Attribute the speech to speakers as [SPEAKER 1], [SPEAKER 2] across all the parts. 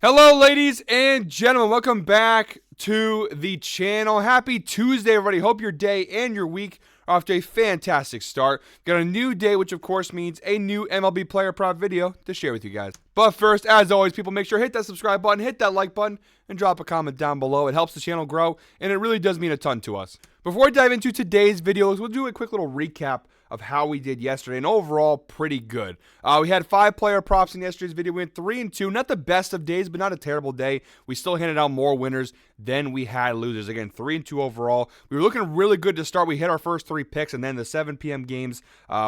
[SPEAKER 1] Hello, ladies and gentlemen. Welcome back to the channel. Happy Tuesday, everybody. Hope your day and your week are off to a fantastic start. Got a new day, which of course means a new MLB Player Prop video to share with you guys. But first, as always, people, make sure to hit that subscribe button, hit that like button, and drop a comment down below. It helps the channel grow, and it really does mean a ton to us. Before I dive into today's videos, we'll do a quick little recap of how we did yesterday, and overall, pretty good. We had 5 player props in yesterday's video. We went 3-2. Not the best of days, but not a terrible day. We still handed out more winners than we had losers. Again, 3-2 overall. We were looking really good to start. We hit our first 3 picks, and then the 7 p.m. games,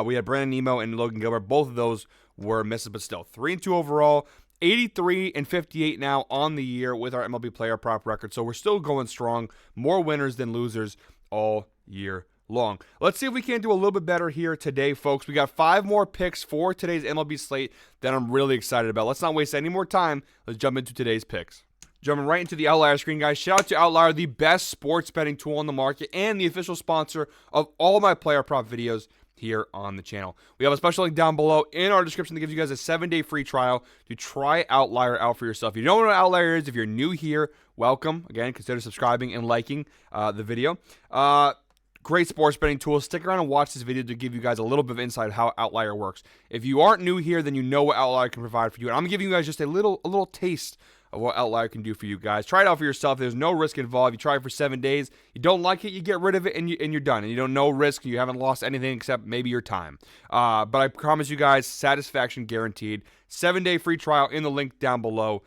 [SPEAKER 1] we had Brandon Nemo and Logan Gilbert. Both of those were misses, but still, 3-2 overall. 83-58 now on the year with our MLB player prop record. So we're still going strong. More winners than losers all year long. Let's see if we can do a little bit better here today, folks. We got 5 more picks for today's MLB slate that I'm really excited about. Let's not waste any more time. Let's jump into today's picks. Jumping right into the Outlier screen, guys. Shout out to Outlier, the best sports betting tool on the market and the official sponsor of all my player prop videos here on the channel. We have a special link down below in our description that gives you guys a 7-day free trial to try Outlier out for yourself. If you don't know what Outlier is, if you're new here, welcome. Again, consider subscribing and liking the video. Great sports betting tool. Stick around and watch this video to give you guys a little bit of insight of how Outlier works. If you aren't new here, then you know what Outlier can provide for you. And I'm giving you guys just a little taste of what Outlier can do for you guys. Try it out for yourself. There's no risk involved. You try it for 7 days. You don't like it, you get rid of it, and you're done. And you don't know risk. You haven't lost anything except maybe your time. But I promise you guys, satisfaction guaranteed. 7-day free trial in the link down below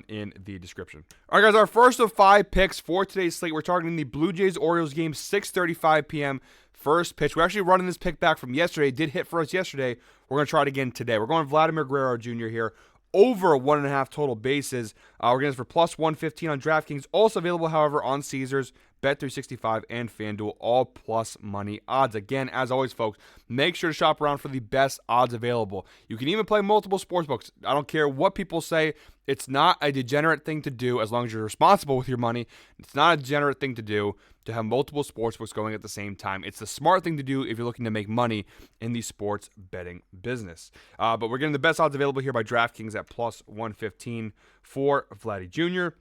[SPEAKER 1] in the description. All right, guys, our first of 5 picks for today's slate. We're targeting the Blue Jays-Orioles game, 6:35 p.m. First pitch. We're actually running this pick back from yesterday. It did hit for us yesterday. We're going to try it again today. We're going Vladimir Guerrero Jr. here. Over 1.5 total bases. We're getting this for plus 115 on DraftKings. Also available, however, on Caesars, Bet365, and FanDuel. All plus money odds. Again, as always, folks, make sure to shop around for the best odds available. You can even play multiple sportsbooks. I don't care what people say. It's not a degenerate thing to do as long as you're responsible with your money. It's not a degenerate thing to do to have multiple sportsbooks going at the same time. It's the smart thing to do if you're looking to make money in the sports betting business. But we're getting the best odds available here by DraftKings at plus 115 for Vladdy Jr.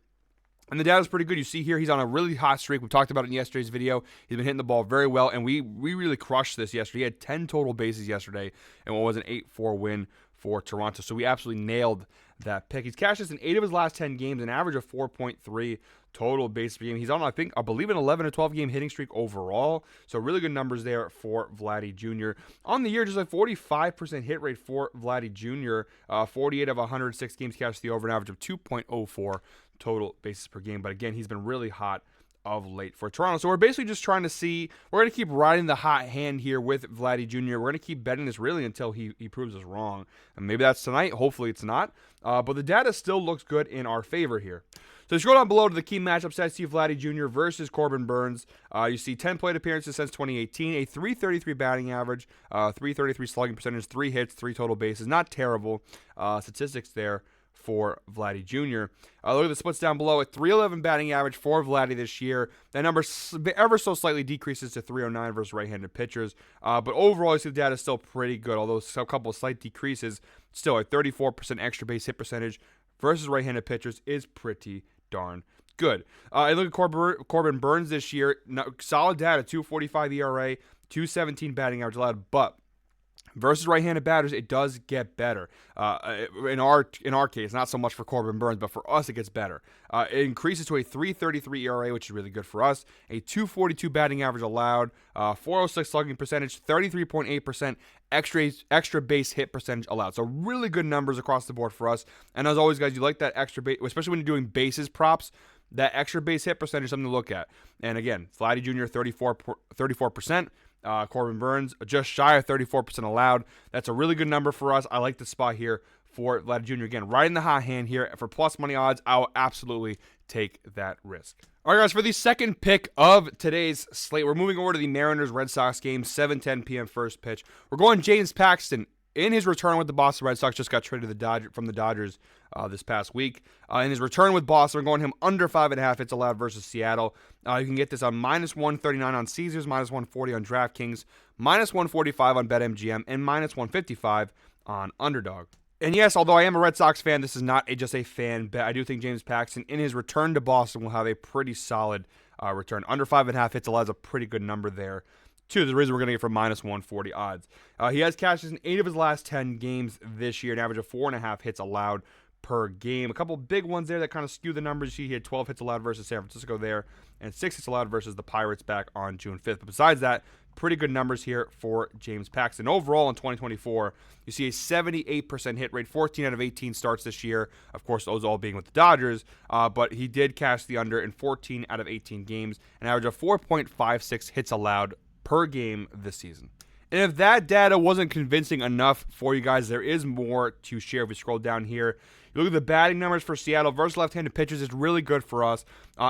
[SPEAKER 1] And the data is pretty good. You see here, he's on a really hot streak. We talked about it in yesterday's video. He's been hitting the ball very well, and we really crushed this yesterday. He had 10 total bases yesterday, and what was an 8-4 win for Toronto. So we absolutely nailed that pick. He's cashed this in 8 of his last 10 games, an average of 4.3 total bases per game. He's on, I believe, an 11 or 12 game hitting streak overall. So really good numbers there for Vladdy Jr. On the year, just a 45% hit rate for Vladdy Jr. 48 of 106 games cashed the over, an average of 2.04 total bases per game. But again, he's been really hot of late for Toronto. So we're basically just trying to see, we're going to keep riding the hot hand here with Vladdy Jr. We're going to keep betting this really until he proves us wrong. And maybe that's tonight. Hopefully it's not. But the data still looks good in our favor here. So scroll down below to the key matchup stats. See Vladdy Jr. versus Corbin Burns. You see 10 plate appearances since 2018, a 333 batting average, 333 slugging percentage, 3 hits, 3 total bases. Not terrible statistics there for Vladdy Jr. Look at the splits down below. At 311 batting average for Vladdy this year. That number ever so slightly decreases to 309 versus right-handed pitchers. But overall, you see the data is still pretty good, although a couple of slight decreases. Still, a 34% extra base hit percentage versus right-handed pitchers is pretty darn good. And look at Corbin Burns this year. Solid data, 2.45 ERA, 2.17 batting average allowed, but versus right-handed batters, it does get better. In our case, not so much for Corbin Burns, but for us, it gets better. It increases to a 3.33 ERA, which is really good for us. A 2.42 batting average allowed, 4.06 slugging percentage, 33.8% extra base hit percentage allowed. So really good numbers across the board for us. And as always, guys, you like that extra base, especially when you're doing bases props. That extra base hit percentage is something to look at. And again, Vladdy Jr. 34%. Corbin Burns, just shy of 34% allowed. That's a really good number for us. I like the spot here for Vladdy Jr. Again, right in the hot hand here. For plus money odds, I will absolutely take that risk. All right, guys, for the second pick of today's slate, we're moving over to the Mariners-Red Sox game, 7:10 p.m. first pitch. We're going James Paxton. In his return with the Boston Red Sox, just got traded from the Dodgers this past week. In his return with Boston, we're going him under 5.5 hits allowed versus Seattle. You can get this on minus 139 on Caesars, minus 140 on DraftKings, minus 145 on BetMGM, and minus 155 on Underdog. And yes, although I am a Red Sox fan, this is not just a fan bet. I do think James Paxton, in his return to Boston, will have a pretty solid return. Under 5.5 hits allows a pretty good number there. Two, the reason we're going to get from minus 140 odds. He has cashed in 8 of his last 10 games this year, an average of 4.5 hits allowed per game. A couple big ones there that kind of skew the numbers. You see, he had 12 hits allowed versus San Francisco there, and 6 hits allowed versus the Pirates back on June 5th. But besides that, pretty good numbers here for James Paxton. Overall, in 2024, you see a 78% hit rate, 14 out of 18 starts this year. Of course, those all being with the Dodgers, but he did cash the under in 14 out of 18 games, an average of 4.56 hits allowed per game this season. And if that data wasn't convincing enough for you guys, there is more to share. If we scroll down here, you look at the batting numbers for Seattle versus left-handed pitchers. It's really good for us.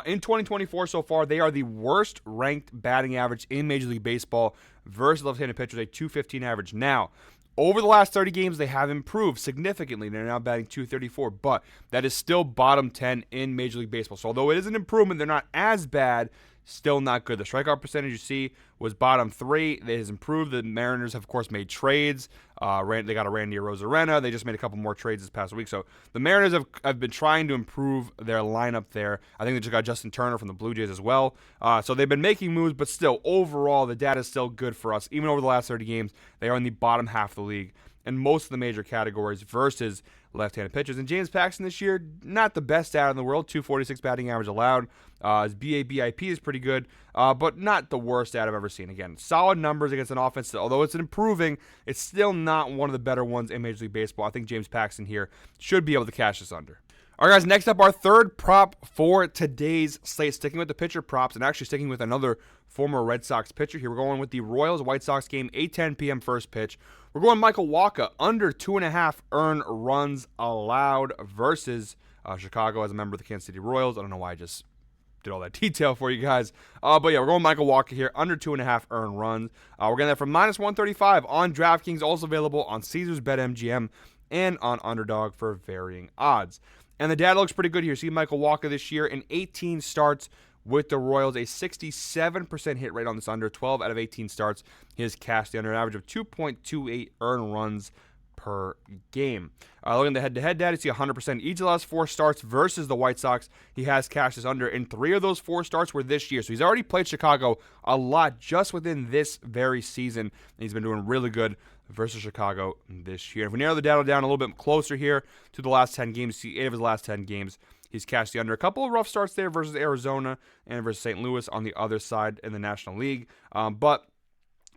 [SPEAKER 1] In 2024 so far, they are the worst ranked batting average in Major League Baseball versus left-handed pitchers, a 215 average. Now, over the last 30 games, they have improved significantly. They're now batting 234, but that is still bottom 10 in Major League Baseball. So although it is an improvement, they're not as bad. Still not good. The strikeout percentage you see was bottom 3. It has improved. The Mariners have, of course, made trades. They got a Randy Arozarena. They just made a couple more trades this past week. So the Mariners have been trying to improve their lineup there. I think they just got Justin Turner from the Blue Jays as well. So they've been making moves, but still, overall, the data is still good for us. Even over the last 30 games, they are in the bottom half of the league in most of the major categories versus left-handed pitchers. And James Paxton this year, not the best data in the world, 246 batting average allowed. His BABIP is pretty good, but not the worst data I've ever seen. Again, solid numbers against an offense that, although it's improving, it's still not one of the better ones in Major League Baseball. I think James Paxton here should be able to cash this under. All right, guys, next up, our third prop for today's slate, sticking with the pitcher props and actually sticking with another former Red Sox pitcher here. We're going with the Royals-White Sox game, 8:10 p.m. first pitch. We're going Michael Wacha, under 2.5 earned runs allowed versus Chicago as a member of the Kansas City Royals. I don't know why I just did all that detail for you guys. But yeah, we're going Michael Wacha here, under 2.5 earned runs. We're getting that from minus 135 on DraftKings, also available on Caesars BetMGM and on Underdog for varying odds. And the data looks pretty good here. See Michael Wacha this year in 18 starts with the Royals, a 67% hit rate on this under. 12 out of 18 starts, he has cashed the under, an average of 2.28 earned runs per game. Looking at the head-to-head data, you see 100% each of the last 4 starts versus the White Sox. He has cashed this under, and 3 of those 4 starts were this year. So he's already played Chicago a lot just within this very season, and he's been doing really good versus Chicago this year. If we narrow the data down a little bit closer here to the last 10 games, see 8 of his last 10 games, he's cashed the under. A couple of rough starts there versus Arizona and versus St. Louis on the other side in the National League, but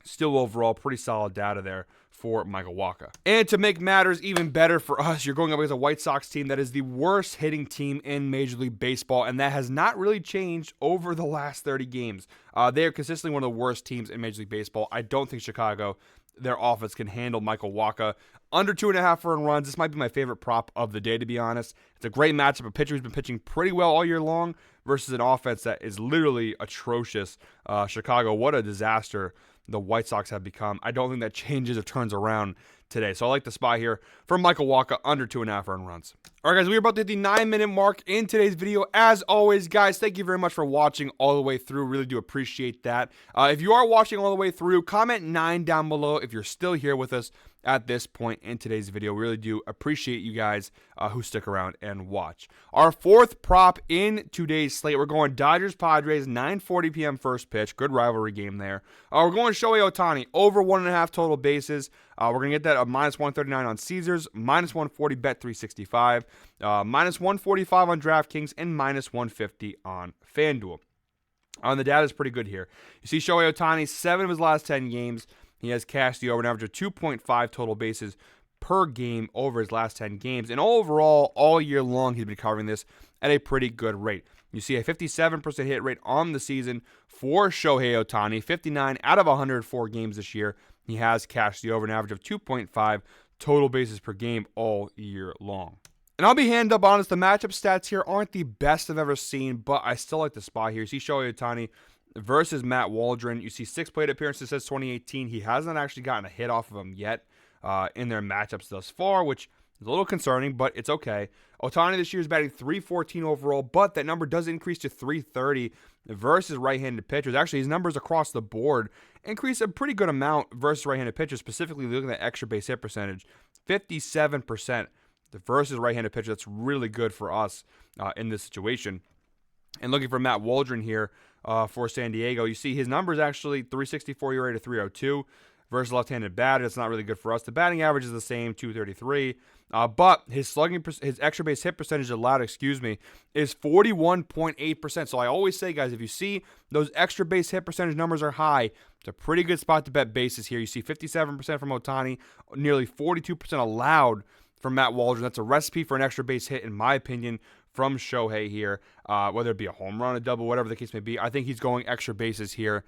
[SPEAKER 1] still overall pretty solid data there for Michael Wacha. And to make matters even better for us, you're going up against a White Sox team that is the worst hitting team in Major League Baseball, and that has not really changed over the last 30 games. They are consistently one of the worst teams in Major League Baseball. I don't think Chicago, their offense, can handle Michael Wacha. Under 2.5 earned runs. This might be my favorite prop of the day, to be honest. It's a great matchup. A pitcher who's been pitching pretty well all year long versus an offense that is literally atrocious. Chicago, what a disaster the White Sox have become. I don't think that changes or turns around today. So I like the spot here for Michael Wacha, under 2.5 earned runs. All right, guys, we're about to hit the 9-minute mark in today's video. As always, guys, thank you very much for watching all the way through. Really do appreciate that. If you are watching all the way through, comment 9 down below if you're still here with us at this point in today's video. We really do appreciate you guys who stick around and watch. Our fourth prop in today's slate, we're going Dodgers-Padres, 9:40 p.m. first pitch. Good rivalry game there. We're going Shohei Ohtani, over 1.5 total bases. We're going to get that at minus 139 on Caesars, minus 140 Bet365, minus 145 on DraftKings, and minus 150 on FanDuel. The data is pretty good here. You see Shohei Ohtani, 7 of his last 10 games. He has cashed the over, an average of 2.5 total bases per game over his last 10 games. And overall, all year long, he's been covering this at a pretty good rate. You see a 57% hit rate on the season for Shohei Ohtani. 59 out of 104 games this year, he has cashed the over, an average of 2.5 total bases per game all year long. And I'll be hand up honest, the matchup stats here aren't the best I've ever seen, but I still like the spot here. You see Shohei Ohtani versus Matt Waldron. You see 6 plate appearances since 2018. He hasn't actually gotten a hit off of him yet in their matchups thus far, which It's a little concerning, but it's okay. Ohtani this year is batting 314 overall, but that number does increase to 330 versus right-handed pitchers. Actually, his numbers across the board increase a pretty good amount versus right-handed pitchers, specifically looking at extra base hit percentage, 57% versus right-handed pitcher. That's really good for us in this situation. And looking for Matt Waldron here for San Diego, you see his numbers actually 364 ERA to 302 versus left-handed batter. That's not really good for us. The batting average is the same, 233. But his his extra base hit percentage allowed, is 41.8%. So I always say, guys, if you see those extra base hit percentage numbers are high, it's a pretty good spot to bet bases here. You see 57% from Ohtani, nearly 42% allowed from Matt Waldron. That's a recipe for an extra base hit, in my opinion, from Shohei here, whether it be a home run, a double, whatever the case may be. I think he's going extra bases here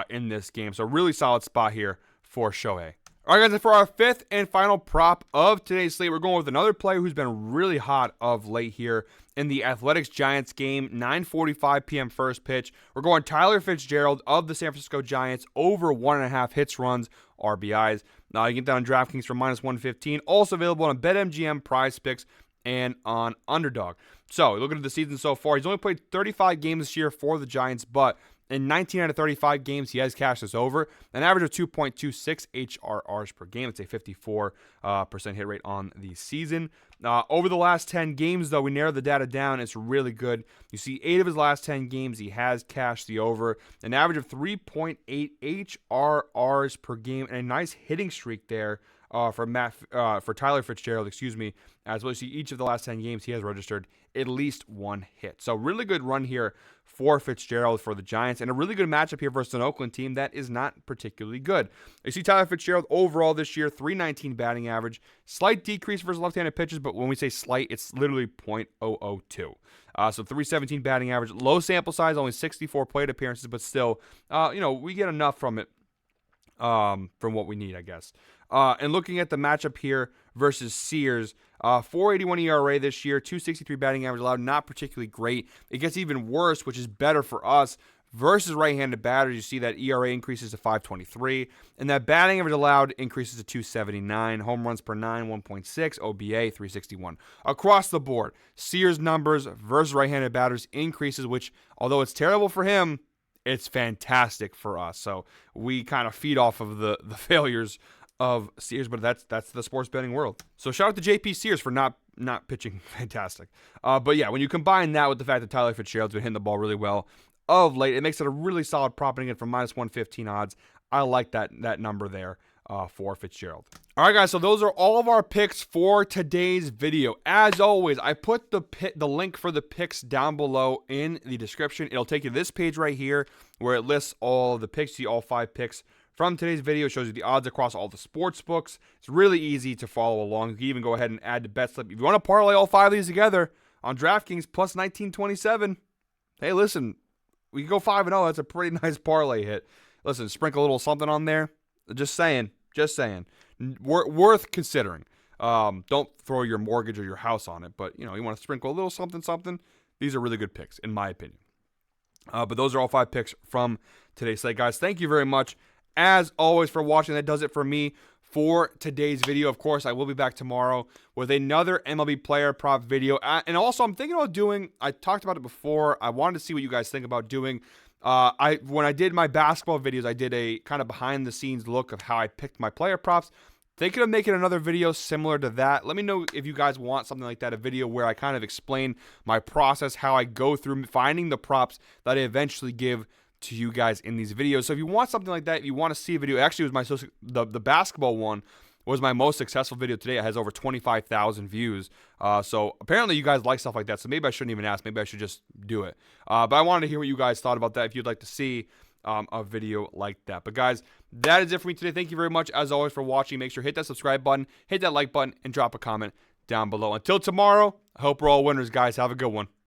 [SPEAKER 1] in this game. So really solid spot here for Shohei. All right, guys, and for our fifth and final prop of today's slate, we're going with another player who's been really hot of late here in the Athletics-Giants game, 9:45 p.m. first pitch. We're going Tyler Fitzgerald of the San Francisco Giants, over 1.5 hits, runs, RBIs. Now, you can get that on DraftKings for -115. Also available on BetMGM, Prize Picks, and on Underdog. So, looking at the season so far, he's only played 35 games this year for the Giants, but in 19 out of 35 games, he has cashed this over. An average of 2.26 HRRs per game. It's a 54% hit rate on the season. Over the last 10 games, though, we narrowed the data down. It's really good. You see 8 of his last 10 games, he has cashed the over. An average of 3.8 HRRs per game. And a nice hitting streak there for Tyler Fitzgerald, as well. You see each of the last 10 games, he has registered at least one hit. So really good run here for Fitzgerald for the Giants, and a really good matchup here versus an Oakland team that is not particularly good. You see Tyler Fitzgerald overall this year, 319 batting average, slight decrease versus left-handed pitchers, but when we say slight, it's literally .002. So 317 batting average, low sample size, only 64 plate appearances, but still, we get enough from it. From what we need, I guess. And looking at the matchup here versus Sears, 4.81 ERA this year, 263 batting average allowed, not particularly great. It gets even worse, which is better for us. Versus right-handed batters, you see that ERA increases to 5.23, and that batting average allowed increases to 279. Home runs per 9, 1.6, OBA 361. Across the board, Sears' numbers versus right-handed batters increases, which, although it's terrible for him, it's fantastic for us. So we kind of feed off of the failures of Sears, but that's the sports betting world. So shout out to JP Sears for not pitching fantastic. But yeah, when you combine that with the fact that Tyler Fitzgerald's been hitting the ball really well of late, it makes it a really solid prop, again from -115 odds. I like that number there for Fitzgerald. All right, guys, so those are all of our picks for today's video. As always, I put the link for the picks down below in the description. It'll take you to this page right here where it lists all the picks. See all 5 picks from today's video. It shows you the odds across all the sports books. It's really easy to follow along. You can even go ahead and add the bet slip. If you want to parlay all 5 of these together on DraftKings plus 1927, hey, listen, we can go 5-0. That's a pretty nice parlay hit. Listen, sprinkle a little something on there. Just saying. Worth considering. Don't throw your mortgage or your house on it, but you want to sprinkle a little something. These are really good picks, in my opinion. But those are all 5 picks from today's slate, guys. Thank you very much, as always, for watching. That does it for me for today's video. Of course, I will be back tomorrow with another MLB player prop video. And also, I'm thinking about doing, I talked about it before, I wanted to see what you guys think about doing. When I did my basketball videos, I did a kind of behind the scenes look of how I picked my player props. Thinking of making another video similar to that. Let me know if you guys want something like that, a video where I kind of explain my process, how I go through finding the props that I eventually give to you guys in these videos. So if you want something like that, if you want to see a video, actually it was the basketball one was my most successful video today. It has over 25,000 views. So apparently you guys like stuff like that. So maybe I shouldn't even ask. Maybe I should just do it. But I wanted to hear what you guys thought about that if you'd like to see a video like that. But guys, that is it for me today. Thank you very much, as always, for watching. Make sure to hit that subscribe button, hit that like button, and drop a comment down below. Until tomorrow, I hope we're all winners, guys. Have a good one.